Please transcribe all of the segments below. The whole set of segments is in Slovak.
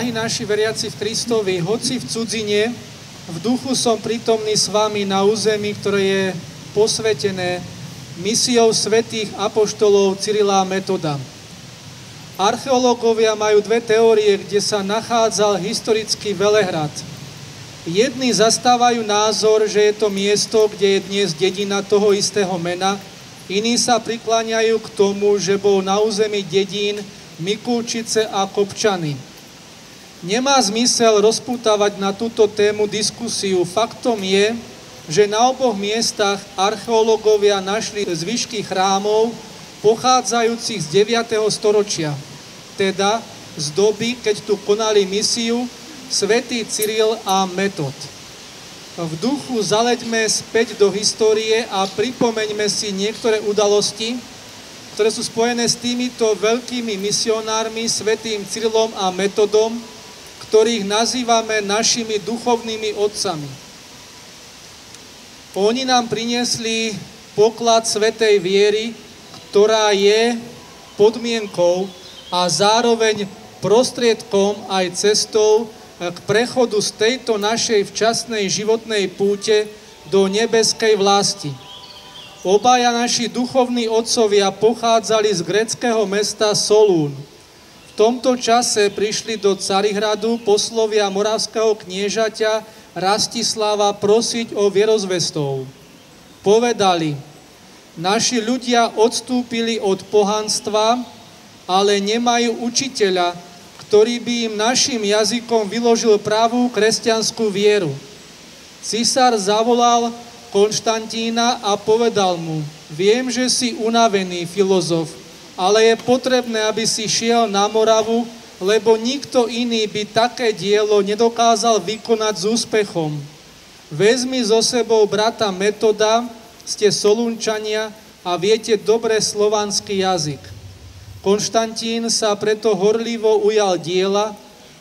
Drahí naši veriaci v Kristovi, hoci v cudzine, v duchu som prítomný s vami na území, ktoré je posvetené misiou svätých apoštolov Cyrila a Metoda. Archeológovia majú dve teórie, kde sa nachádzal historický Velehrad. Jedni zastávajú názor, že je to miesto, kde je dnes dedina toho istého mena, iní sa prikláňajú k tomu, že bol na území dedín Mikulčice a Kopčany. Nemá zmysel rozpútavať na túto tému diskusiu. Faktom je, že na oboch miestach archeológovia našli zvyšky chrámov pochádzajúcich z 9. storočia, teda z doby, keď tu konali misiu svätý Cyril a Metod. V duchu zaleďme späť do histórie a pripomeňme si niektoré udalosti, ktoré sú spojené s týmito veľkými misionármi, svätým Cyrilom a Metodom, ktorých nazývame našimi duchovnými otcami. Oni nám priniesli poklad svätej viery, ktorá je podmienkou a zároveň prostriedkom aj cestou k prechodu z tejto našej včasnej životnej púte do nebeskej vlasti. Obaja naši duchovní otcovia pochádzali z gréckeho mesta Solún. V tomto čase prišli do Carihradu poslovia moravského kniežaťa Rastislava prosiť o vierozvestov. Povedali: naši ľudia odstúpili od pohanstva, ale nemajú učiteľa, ktorý by im našim jazykom vyložil pravú kresťanskú vieru. Cisár zavolal Konštantína a povedal mu: viem, že si unavený filozof, ale je potrebné, aby si šiel na Moravu, lebo nikto iný by také dielo nedokázal vykonať s úspechom. Vezmi so sebou brata Metoda, ste Solunčania a viete dobre slovanský jazyk. Konštantín sa preto horlivo ujal diela,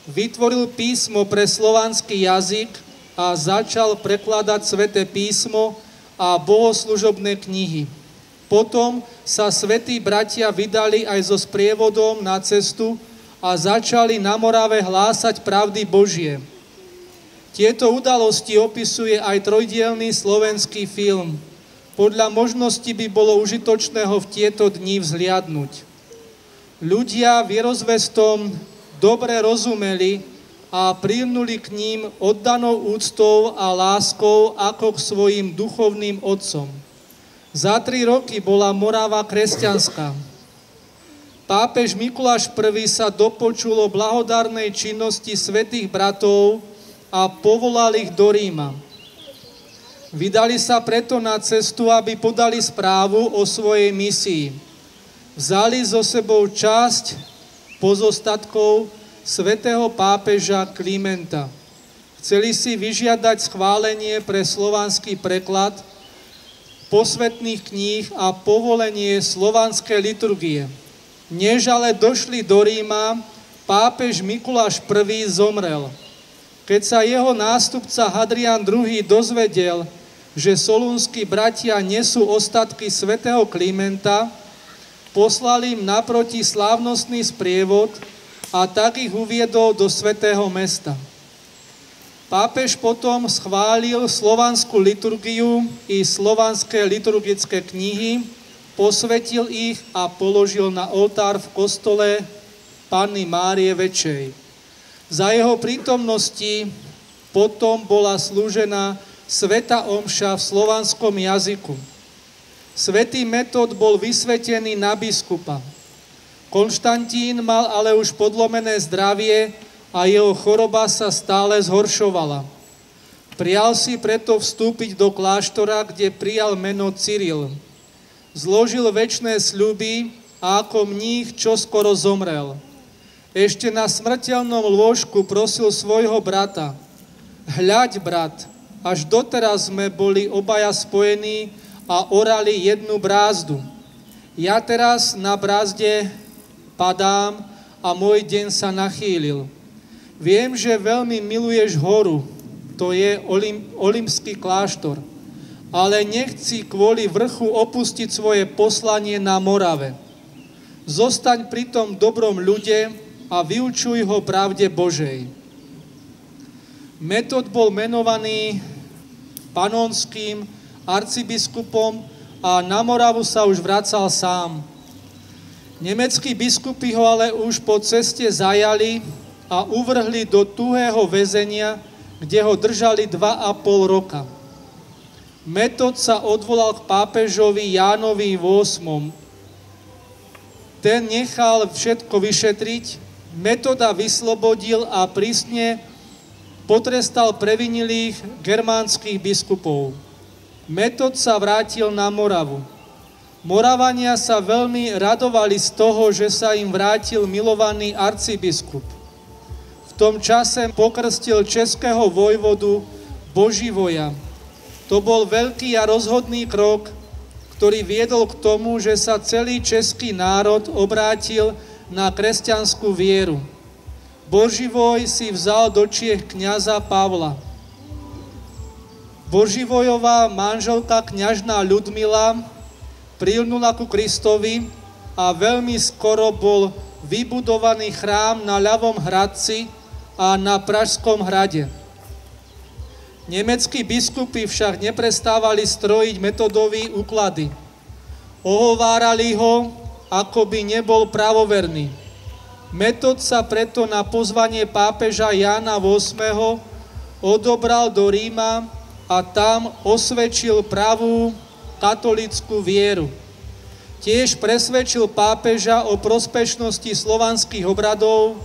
vytvoril písmo pre slovanský jazyk a začal prekladať sväté písmo a bohoslužobné knihy. Potom sa svätí bratia vydali aj so sprievodom na cestu a začali na Morave hlásať pravdy Božie. Tieto udalosti opisuje aj trojdielny slovenský film. Podľa možnosti by bolo užitočné ho v tieto dni vzhliadnuť. Ľudia vierozvestom dobre rozumeli a prilnuli k ním oddanou úctou a láskou ako k svojim duchovným otcom. Za 3 roky bola Morava kresťanská. Pápež Mikuláš I sa dopočul o blahodárnej činnosti svätých bratov a povolal ich do Ríma. Vydali sa preto na cestu, aby podali správu o svojej misii. Vzali so sebou časť pozostatkov svätého pápeža Klimenta. Chceli si vyžiadať schválenie pre slovanský preklad posvätných kníh a povolenie slovanskej liturgie. Než ale došli do Ríma, pápež Mikuláš I zomrel. Keď sa jeho nástupca Hadrián II dozvedel, že solúnski bratia nesú ostatky svätého Klimenta, poslal im naproti slávnostný sprievod a tak ich uviedol do svätého mesta. Pápež potom schválil slovanskú liturgiu i slovanské liturgické knihy, posvetil ich a položil na oltár v kostole Panny Márie Väčšej. Za jeho prítomnosti potom bola slúžená svätá omša v slovanskom jazyku. Svätý Metod bol vysvetený na biskupa. Konštantín mal ale už podlomené zdravie a jeho choroba sa stále zhoršovala. Prial si preto vstúpiť do kláštora, kde prijal meno Cyril. Zložil večné sľuby a ako mních čoskoro zomrel. Ešte na smrteľnom lôžku prosil svojho brata: hľaď, brat, až doteraz sme boli obaja spojení a orali jednu brázdu. Ja teraz na brázde padám a môj deň sa nachýlil. Viem, že veľmi miluješ horu, to je Olympský kláštor, ale nechci kvôli vrchu opustiť svoje poslanie na Morave. Zostaň pri tom dobrom ľude a vyučuj ho pravde Božej. Metod bol menovaný panonským arcibiskupom a na Moravu sa už vracal sám. Nemeckí biskupy ho ale už po ceste zajali a uvrhli do tuhého väzenia, kde ho držali 2,5 roka. Metod sa odvolal k pápežovi Jánovi VIII. Ten nechal všetko vyšetriť, Metoda vyslobodil a prísne potrestal previnilých germánskych biskupov. Metod sa vrátil na Moravu. Moravania sa veľmi radovali z toho, že sa im vrátil milovaný arcibiskup. V tom čase pokrstil českého vojvodu Boživoja. To bol veľký a rozhodný krok, ktorý viedol k tomu, že sa celý český národ obrátil na kresťanskú vieru. Boživoj si vzal do Čiech kňaza Pavla. Boživojová manželka kňažná Ľudmila prilnula ku Kristovi a veľmi skoro bol vybudovaný chrám na ľavom hradci a na Pražskom hrade. Nemeckí biskupy však neprestávali strojiť Metodové úklady. Ohovárali ho, ako by nebol pravoverný. Metod sa preto na pozvanie pápeža Jána VIII. Odobral do Ríma a tam osvedčil pravú katolícku vieru. Tiež presvedčil pápeža o prospešnosti slovanských obradov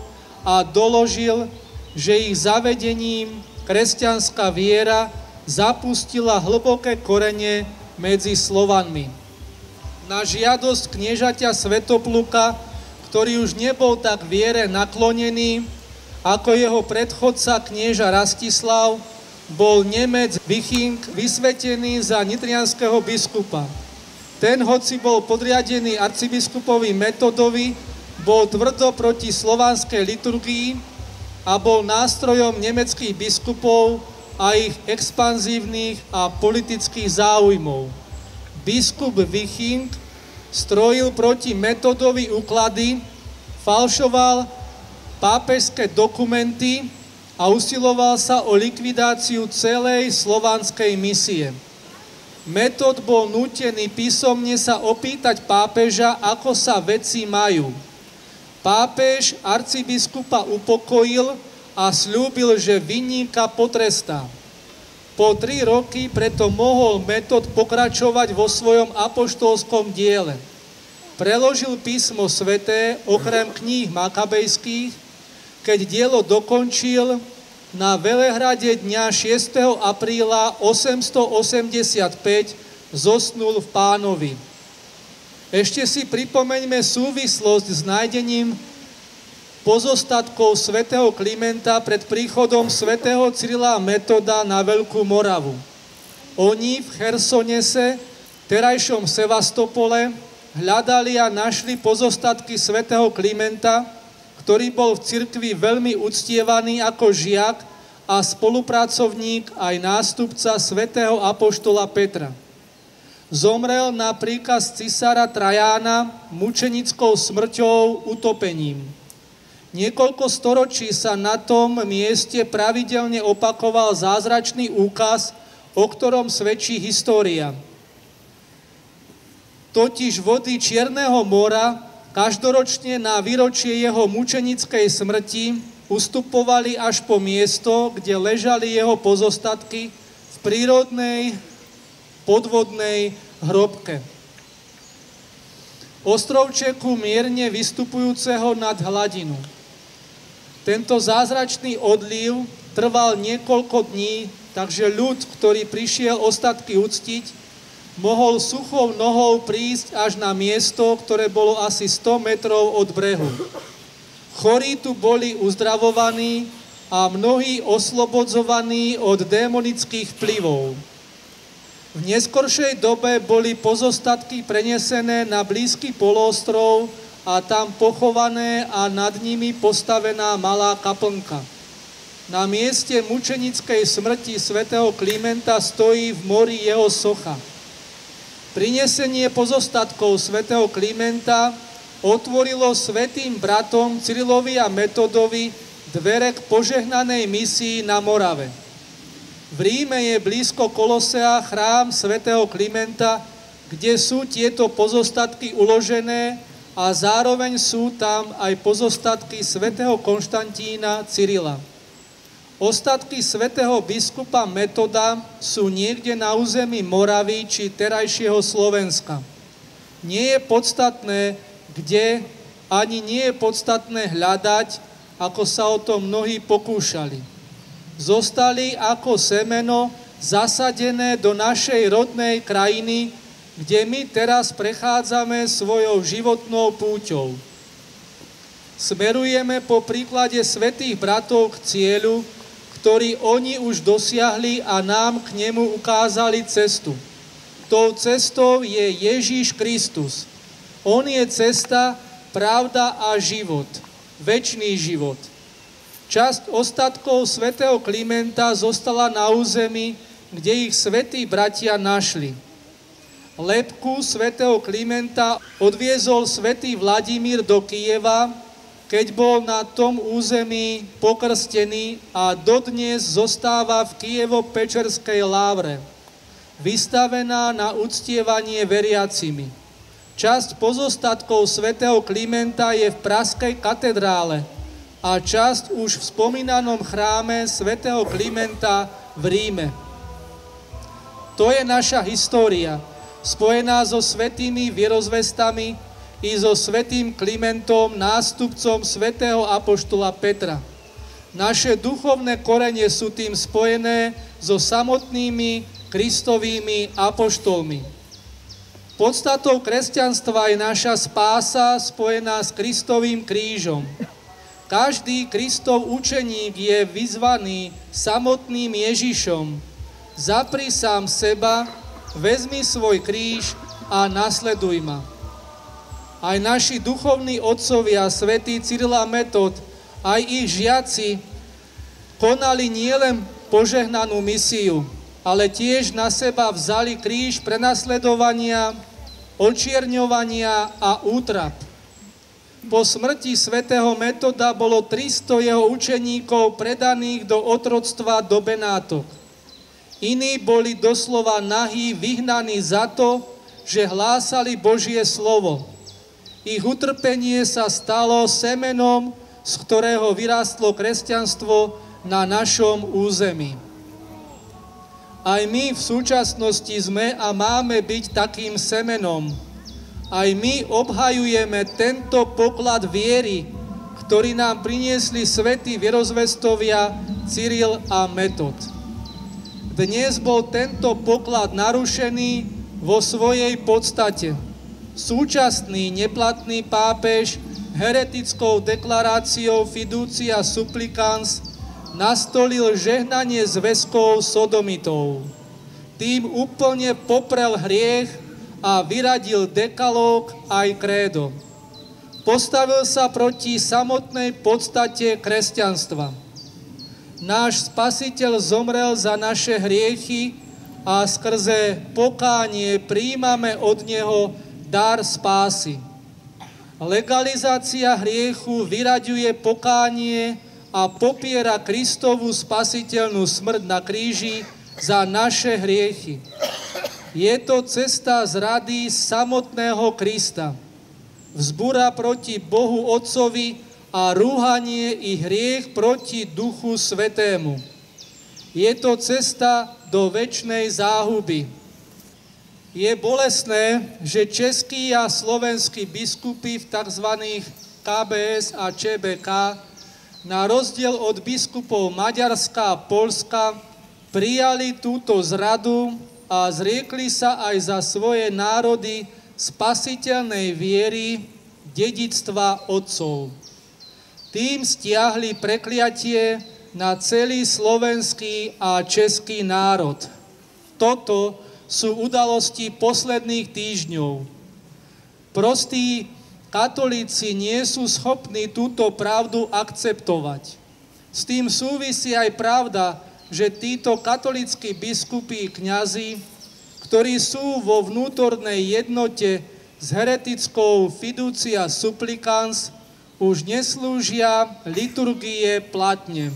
a doložil, že ich zavedením kresťanská viera zapustila hlboké korene medzi Slovanmi. Na žiadosť kniežaťa Svätopluka, ktorý už nebol tak viere naklonený, ako jeho predchodca knieža Rastislav, bol Nemec Viching vysvetený za nitrianskeho biskupa. Ten, hoci bol podriadený arcibiskupovi Metodovi, bol tvrdo proti slovanskej liturgii a bol nástrojom nemeckých biskupov a ich expanzívnych a politických záujmov. Biskup Viching strojil proti Metodovi úklady, falšoval pápežské dokumenty a usiloval sa o likvidáciu celej slovanskej misie. Metod bol nútený písomne sa opýtať pápeža, ako sa veci majú. Pápež arcibiskupa upokojil a sľúbil, že vinníka potrestá. Po 3 roky preto mohol Metod pokračovať vo svojom apoštolskom diele. Preložil písmo sväté okrem kníh makabejských, keď dielo dokončil, na Velehrade dňa 6. apríla 885 zosnul v Pánovi. Ešte si pripomeňme súvislosť s nájdením pozostatkov svätého Klimenta pred príchodom svätého Cyrila a Metoda na Veľkú Moravu. Oni v Chersonese, terajšom Sevastopole, hľadali a našli pozostatky svätého Klimenta, ktorý bol v cirkvi veľmi uctievaný ako žiak a spolupracovník aj nástupca svätého apoštola Petra. Zomrel na príkaz cisára Trajána mučenickou smrťou utopením. Niekoľko storočí sa na tom mieste pravidelne opakoval zázračný úkaz, o ktorom svedčí história. Totiž vody Čierneho mora každoročne na výročie jeho mučenickej smrti ustupovali až po miesto, kde ležali jeho pozostatky v prírodnej podvodnej hrobke. Ostrovčeku mierne vystupujúceho nad hladinu. Tento zázračný odliv trval niekoľko dní, takže ľud, ktorý prišiel ostatky uctiť, mohol suchou nohou prísť až na miesto, ktoré bolo asi 100 metrov od brehu. Chorí tu boli uzdravovaní a mnohí oslobodzovaní od démonických vplyvov. V neskoršej dobe boli pozostatky prenesené na blízky poloostrov a tam pochované a nad nimi postavená malá kaplnka. Na mieste mučenickej smrti svätého Klimenta stojí v mori jeho socha. Prinesenie pozostatkov svätého Klimenta otvorilo svätým bratom Cyrilovi a Metodovi dvere k požehnanej misii na Morave. V Ríme je blízko Kolosea chrám svätého Klimenta, kde sú tieto pozostatky uložené a zároveň sú tam aj pozostatky svätého Konštantína Cyrila. Ostatky svätého biskupa Metoda sú niekde na území Moravy či terajšieho Slovenska. Nie je podstatné, kde, ani nie je podstatné hľadať, ako sa o to mnohí pokúšali. Zostali ako semeno zasadené do našej rodnej krajiny, kde my teraz prechádzame svojou životnou púťou. Smerujeme po príklade svätých bratov k cieľu, ktorý oni už dosiahli a nám k nemu ukázali cestu. Tou cestou je Ježíš Kristus. On je cesta, pravda a život, večný život. Časť ostatkov svätého Klimenta zostala na území, kde ich svätí bratia našli. Lebku svätého Klimenta odviezol svätý Vladimír do Kyjeva, keď bol na tom území pokrstený a dodnes zostáva v Kyjevo-Pečerskej lávre, vystavená na uctievanie veriacimi. Časť pozostatkov svätého Klimenta je v Pražskej katedrále a časť už v spomínanom chráme svätého Klimenta v Ríme. To je naša história, spojená so svätými vierozvestami i so svätým Klimentom, nástupcom svätého apoštola Petra. Naše duchovné korene sú tým spojené so samotnými Kristovými apoštolmi. Podstatou kresťanstva je naša spása spojená s Kristovým krížom. Každý Kristov učeník je vyzvaný samotným Ježišom. Zapri sám seba, vezmi svoj kríž a nasleduj ma. Aj naši duchovní otcovia, svätý Cyril a Metod, aj ich žiaci konali nielen požehnanú misiu, ale tiež na seba vzali kríž prenasledovania, očierňovania a útrap. Po smrti svätého Metoda bolo 300 jeho učeníkov predaných do otroctva do Benátok. Iní boli doslova nahí, vyhnaní za to, že hlásali Božie slovo. Ich utrpenie sa stalo semenom, z ktorého vyrástlo kresťanstvo na našom území. Aj my v súčasnosti sme a máme byť takým semenom. Aj my obhajujeme tento poklad viery, ktorý nám priniesli svätí vierozvestovia Cyril a Metod. Dnes bol tento poklad narušený vo svojej podstate. Súčasný neplatný pápež heretickou deklaráciou Fiducia Supplicans nastolil žehnanie zväzkov sodomitov. Tým úplne poprel hriech a vyradil dekalóg aj krédo. Postavil sa proti samotnej podstate kresťanstva. Náš Spasiteľ zomrel za naše hriechy a skrze pokánie prijímame od Neho dar spásy. Legalizácia hriechu vyraďuje pokánie a popiera Kristovú spasiteľnú smrť na kríži za naše hriechy. Je to cesta zrady samotného Krista. Vzbúra proti Bohu Otcovi a rúhanie i hriech proti Duchu Svätému. Je to cesta do večnej záhuby. Je bolestné, že českí a slovenskí biskupy v tzv. KBS a ČBK na rozdiel od biskupov Maďarska a Poľska prijali túto zradu a zriekli sa aj za svoje národy spasiteľnej viery, dedičstva otcov. Tým stiahli prekliatie na celý slovenský a český národ. Toto sú udalosti posledných týždňov. Prostí katolíci nie sú schopní túto pravdu akceptovať. S tým súvisí aj pravda, že títo katolícki biskupy, kňazi, ktorí sú vo vnútornej jednote s heretickou fiducia supplicans už neslúžia liturgie platne.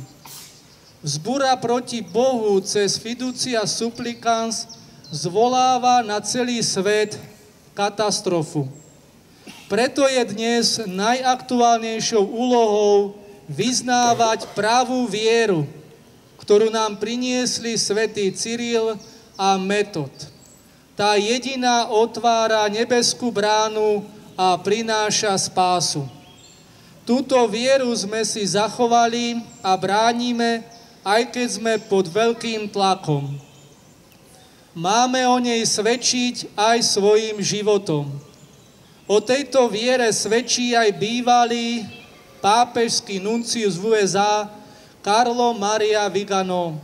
Vzbúra proti Bohu cez fiducia supplicans zvoláva na celý svet katastrofu. Preto je dnes najaktuálnejšou úlohou vyznávať pravú vieru, ktorú nám priniesli svätý Cyril a Metod. Tá jediná otvára nebeskú bránu a prináša spásu. Túto vieru sme si zachovali a bránime, aj keď sme pod veľkým tlakom. Máme o nej svedčiť aj svojim životom. O tejto viere svedčí aj bývalý pápežský nuncius v USA Carlo Maria Vigano,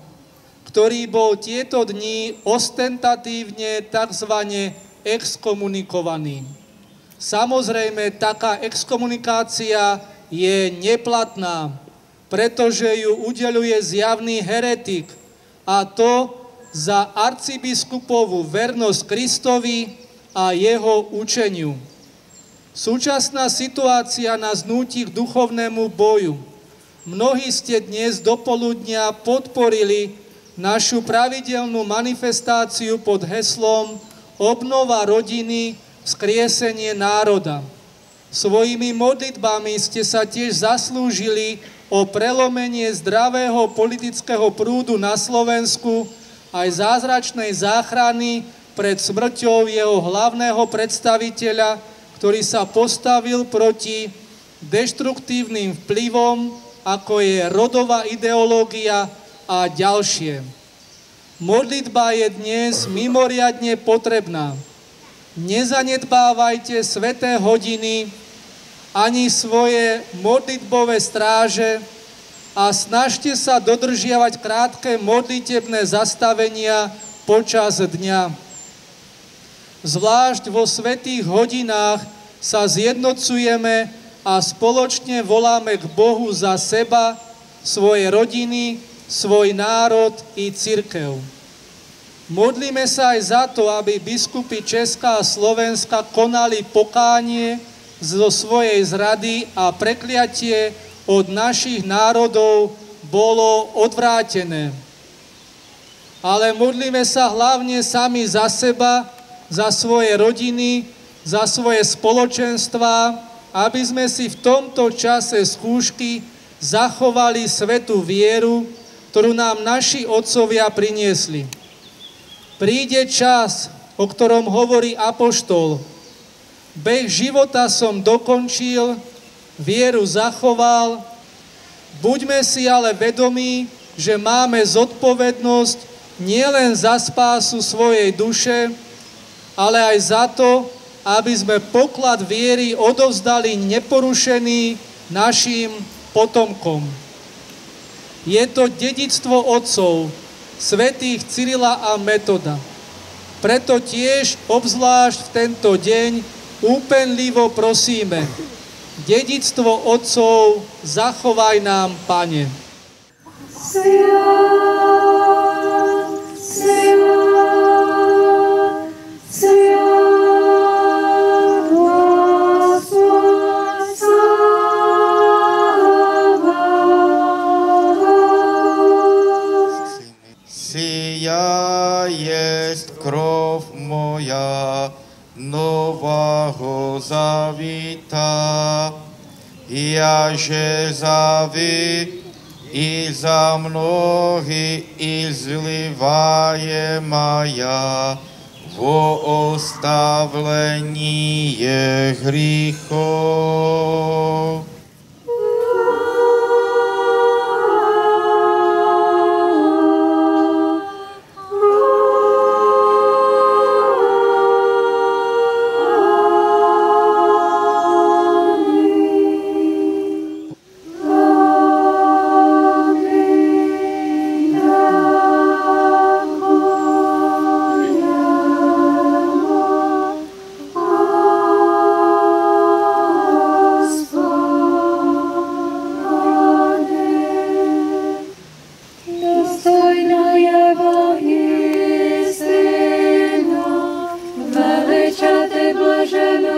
ktorý bol tieto dni ostentatívne tzv. Exkomunikovaný. Samozrejme, taká exkomunikácia je neplatná, pretože ju udeľuje zjavný heretik, a to za arcibiskupovú vernosť Kristovi a jeho učeniu. Súčasná situácia nás núti k duchovnému boju. Mnohí ste dnes dopoludnia podporili našu pravidelnú manifestáciu pod heslom Obnova rodiny, vzkriesenie národa. Svojimi modlitbami ste sa tiež zaslúžili o prelomenie zdravého politického prúdu na Slovensku aj zázračnej záchrany pred smrťou jeho hlavného predstaviteľa, ktorý sa postavil proti deštruktívnym vplyvom, ako je rodová ideológia a ďalšie. Modlitba je dnes mimoriadne potrebná. Nezanedbávajte sväté hodiny ani svoje modlitbové stráže a snažte sa dodržiavať krátke modlitebné zastavenia počas dňa. Zvlášť vo svätých hodinách sa zjednocujeme a spoločne voláme k Bohu za seba, svoje rodiny, svoj národ i cirkev. Modlíme sa aj za to, aby biskupy Česka a Slovenska konali pokánie zo svojej zrady a prekliatie od našich národov bolo odvrátené. Ale modlíme sa hlavne sami za seba, za svoje rodiny, za svoje spoločenstvá, aby sme si v tomto čase skúšky zachovali svätú vieru, ktorú nám naši otcovia priniesli. Príde čas, o ktorom hovorí apoštol: beh života som dokončil, vieru zachoval. Buďme si ale vedomí, že máme zodpovednosť nielen za spásu svojej duše, ale aj za to, aby sme poklad viery odovzdali neporušený našim potomkom. Je to dedičstvo otcov, svätých Cyrila a Metoda. Preto tiež obzvlášť v tento deň úpenlivo prosíme: dedičstvo otcov zachovaj nám, Pane. Jest krov moja nového zavita, jaže za vy i za mnohý izlivaje maja vo ostavlení je hříchov. Veličate Blažená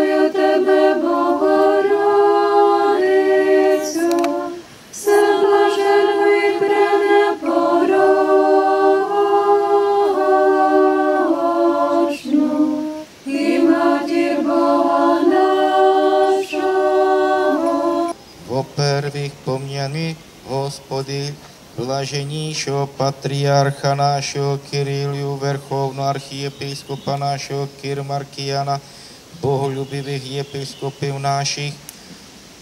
my, Hospody, blaženíšho patriarcha nášho Kiriliu, verchovno archiepiskopa nášho Kirmarkiana, boholubivých episkopov našich,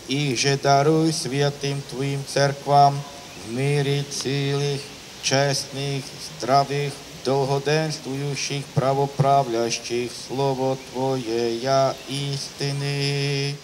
ich že daruj sviatým Tvojim cerkvám v míri cílých, čestných, zdravých, dlhodenstujúcich, pravopravľaších slovo Tvoje ja istiny.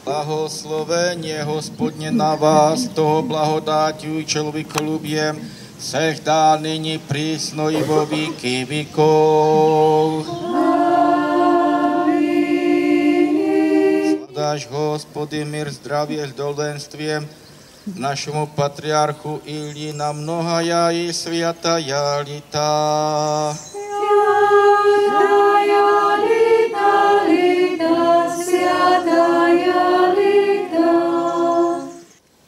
Blahoslovenie Hospodně na vás, toho blahodátiu i člověkolubiem, sech dá nyní prísno i vo víky víkov. Sladáš, Hospody, mír, zdravie, zdolenstviem našemu patriarchu Ilji na mnohaja i sviataja lita.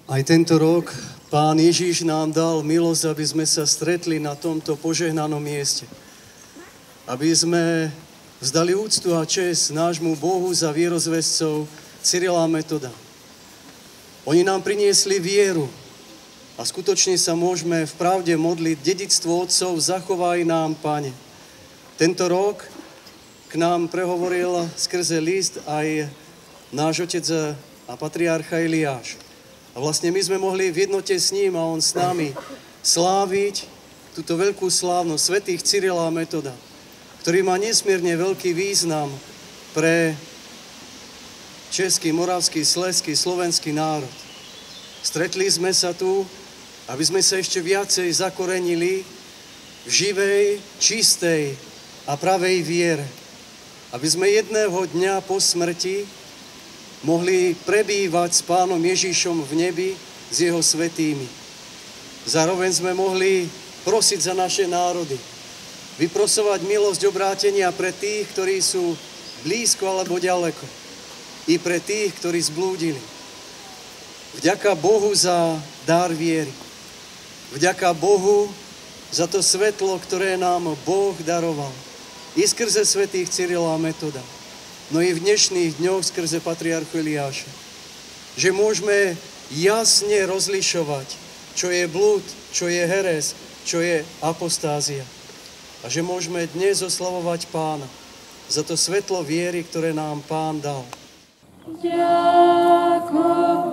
Aj tento rok Pán Ježiš nám dal milosť, aby sme sa stretli na tomto požehnanom mieste. Aby sme vzdali úctu a česť nášmu Bohu za vierozvescov Cyrila a Metoda. Oni nám priniesli vieru a skutočne sa môžeme v pravde modliť: dedičstvo otcov zachovaj nám, Pane. Tento rok k nám prehovoril skrze list aj náš otec a patriarcha Eliáš. A vlastne my sme mohli v jednote s ním a on s nami sláviť túto veľkú slávnosť svätých Cyrila a Metoda, ktorý má nesmierne veľký význam pre český, moravský, slezský, slovenský národ. Stretli sme sa tu, aby sme sa ešte viacej zakorenili v živej, čistej a pravej viere. Aby sme jedného dňa po smrti mohli prebývať s Pánom Ježišom v nebi s jeho svätými. Zároveň sme mohli prosiť za naše národy, vyprosovať milosť obrátenia pre tých, ktorí sú blízko alebo ďaleko, i pre tých, ktorí zblúdili. Vďaka Bohu za dar viery. Vďaka Bohu za to svetlo, ktoré nám Boh daroval. I skrze svätých Cyrila a Metoda, no i v dnešných dňoch skrze patriarchu Eliáša. Že môžeme jasne rozlišovať, čo je blúd, čo je heres, čo je apostázia. A že môžeme dnes oslavovať Pána za to svetlo viery, ktoré nám Pán dal. Ďakujem.